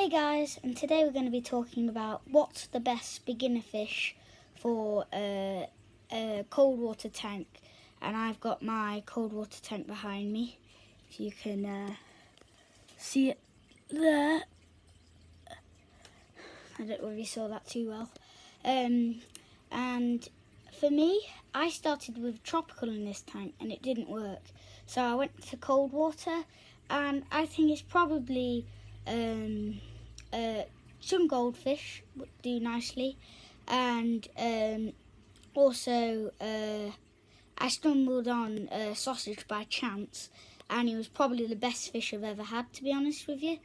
Hey guys, and today we're going to be talking about what's the best beginner fish for a cold water tank. And I've got my cold water tank behind me, so you can see it there. I don't know if you saw that too well. And for me, I started with tropical in this tank and it didn't work. So I went to cold water, and I think it's probably some goldfish would do nicely, and also I stumbled on sausage by chance, and he was probably the best fish I've ever had, to be honest with you.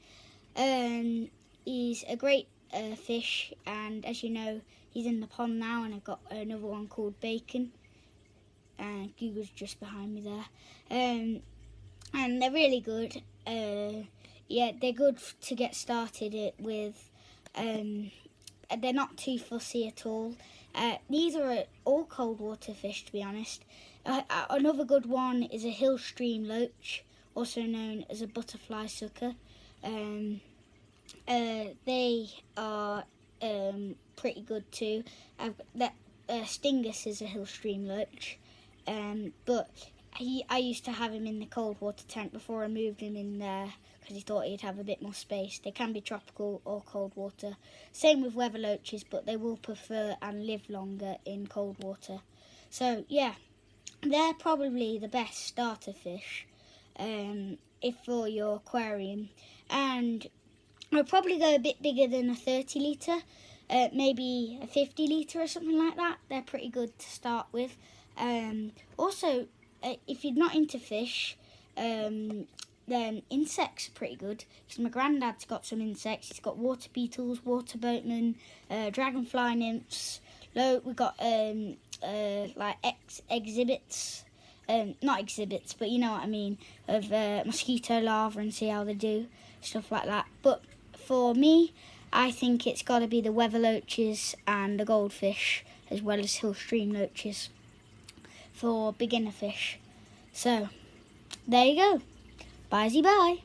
He's a great fish, and as you know, he's in the pond now, and I've got another one called Bacon, and Google's just behind me there. And they're really good. Yeah, they're good to get started with. They're not too fussy at all. These are all cold water fish, to be honest. Another good one is a hill stream loach, also known as a butterfly sucker. They are pretty good too. Stingus is a hill stream loach, but I used to have him in the cold water tank before I moved him in there because he thought he'd have a bit more space. They can be tropical or cold water. Same with weather loaches, but they will prefer and live longer in cold water. So yeah, they're probably the best starter fish if for your aquarium. And I'll probably go a bit bigger than a 30 litre, maybe a 50 litre or something like that. They're pretty good to start with. Also, if you're not into fish, then insects are pretty good. Because my granddad's got some insects. He's got water beetles, water boatmen, dragonfly nymphs. We've got like exhibits. Not exhibits, but you know what I mean, of mosquito larvae, and see how they do, stuff like that. But for me, I think it's got to be the weather loaches and the goldfish, as well as hill stream loaches, for beginner fish. So there you go. Bye-bye.